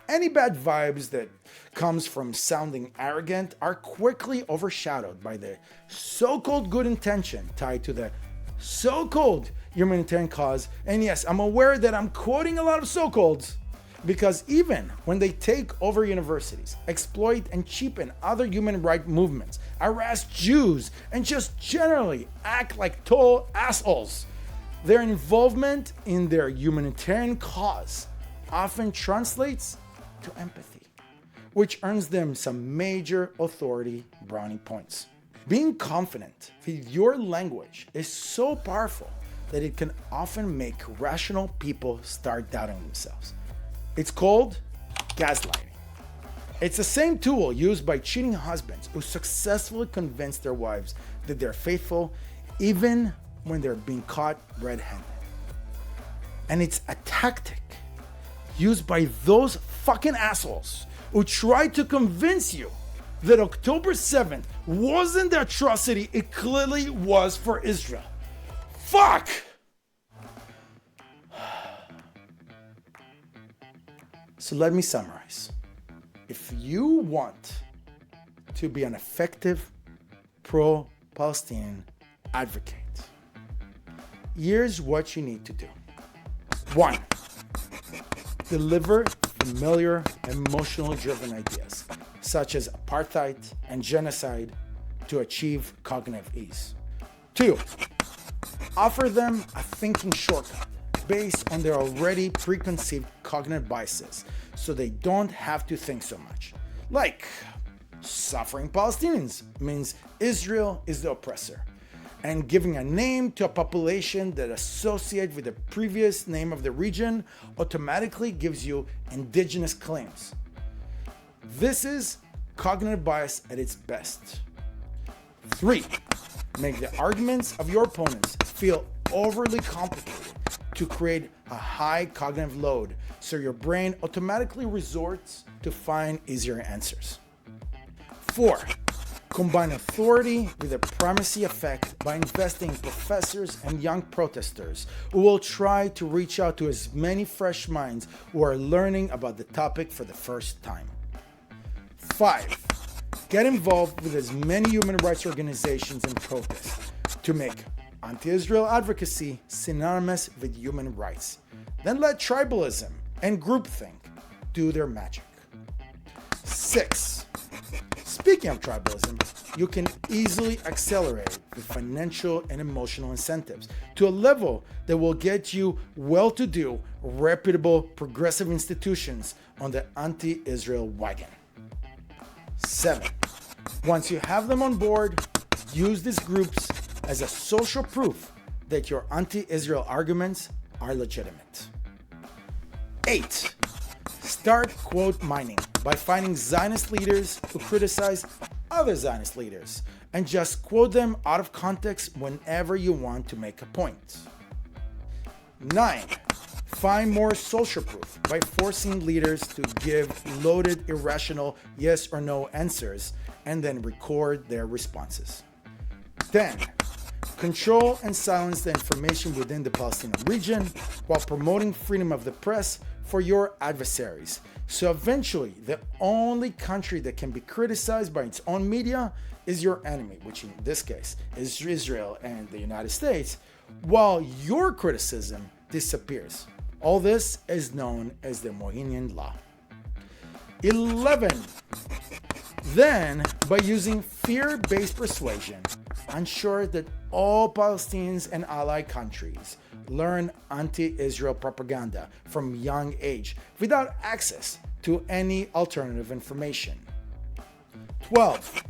Speaker 1: Any bad vibes that comes from sounding arrogant are quickly overshadowed by the so-called good intention tied to the so-called humanitarian cause. And yes, I'm aware that I'm quoting a lot of so-colds, because even when they take over universities, exploit and cheapen other human rights movements, harass Jews, and just generally act like total assholes, their involvement in their humanitarian cause often translates to empathy, which earns them some major authority brownie points. Being confident with your language is so powerful that it can often make rational people start doubting themselves. It's called gaslighting. It's the same tool used by cheating husbands who successfully convince their wives that they're faithful even when they're being caught red-handed. And it's a tactic used by those fucking assholes who try to convince you that October 7th wasn't the atrocity it clearly was for Israel. Fuck! So let me summarize. If you want to be an effective pro-Palestinian advocate, here's what you need to do. 1. Deliver familiar, emotionally driven ideas, such as apartheid and genocide, to achieve cognitive ease. 2. Offer them a thinking shortcut based on their already preconceived cognitive biases, so they don't have to think so much. Like, suffering Palestinians means Israel is the oppressor, and giving a name to a population that associates with the previous name of the region automatically gives you indigenous claims. This is cognitive bias at its best. 3. Make the arguments of your opponents feel overly complicated to create a high cognitive load, so your brain automatically resorts to find easier answers. 4. Combine authority with a primacy effect by investing in professors and young protesters who will try to reach out to as many fresh minds who are learning about the topic for the first time. 5. Get involved with as many human rights organizations and protests to make anti-Israel advocacy synonymous with human rights. Then let tribalism and groupthink do their magic. 6. Speaking of tribalism, you can easily accelerate with financial and emotional incentives to a level that will get you well-to-do, reputable, progressive institutions on the anti-Israel wagon. 7. Once you have them on board, use these groups as a social proof that your anti-Israel arguments are legitimate. 8. Start quote mining by finding Zionist leaders who criticize other Zionist leaders and just quote them out of context whenever you want to make a point. 9. Find more social proof by forcing leaders to give loaded, irrational yes or no answers and then record their responses. 10. Control and silence the information within the Palestinian region while promoting freedom of the press for your adversaries. So eventually, the only country that can be criticized by its own media is your enemy, which in this case is Israel and the United States, while your criticism disappears. All this is known as the Mohinian Law. 11. Then, by using fear-based persuasion, ensure that all Palestinians and allied countries learn anti-Israel propaganda from young age without access to any alternative information. 12.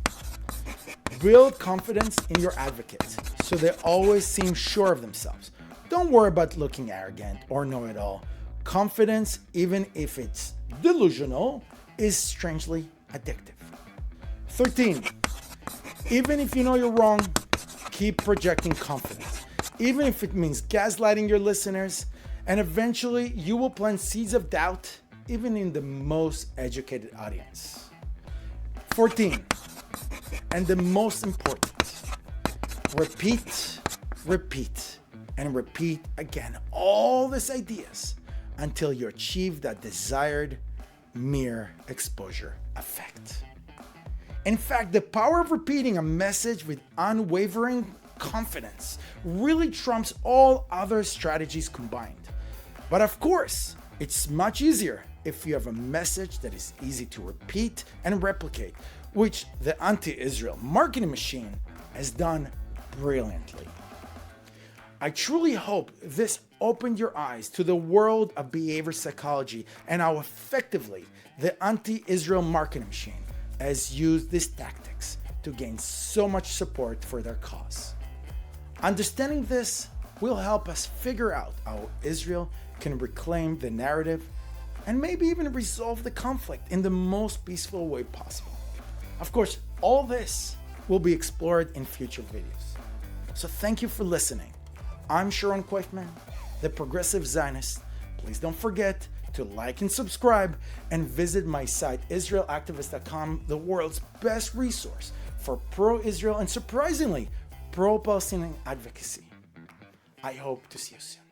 Speaker 1: Build confidence in your advocates so they always seem sure of themselves. Don't worry about looking arrogant or know-it-all. Confidence, even if it's delusional, is strangely addictive. 13. Even if you know you're wrong, keep projecting confidence, even if it means gaslighting your listeners, and eventually you will plant seeds of doubt even in the most educated audience. 14. And the most important, repeat, and repeat again all these ideas until you achieve that desired mere exposure effect. In fact, the power of repeating a message with unwavering confidence really trumps all other strategies combined. But of course, it's much easier if you have a message that is easy to repeat and replicate, which the anti-Israel marketing machine has done brilliantly. I truly hope this opened your eyes to the world of behavior psychology and how effectively the anti-Israel marketing machine has used these tactics to gain so much support for their cause. Understanding this will help us figure out how Israel can reclaim the narrative and maybe even resolve the conflict in the most peaceful way possible. Of course, all this will be explored in future videos. So thank you for listening. I'm Sharon Koifman, the Progressive Zionist. Please don't forget to like and subscribe and visit my site israelactivist.com, the world's best resource for pro-Israel and surprisingly pro-Palestinian advocacy. I hope to see you soon.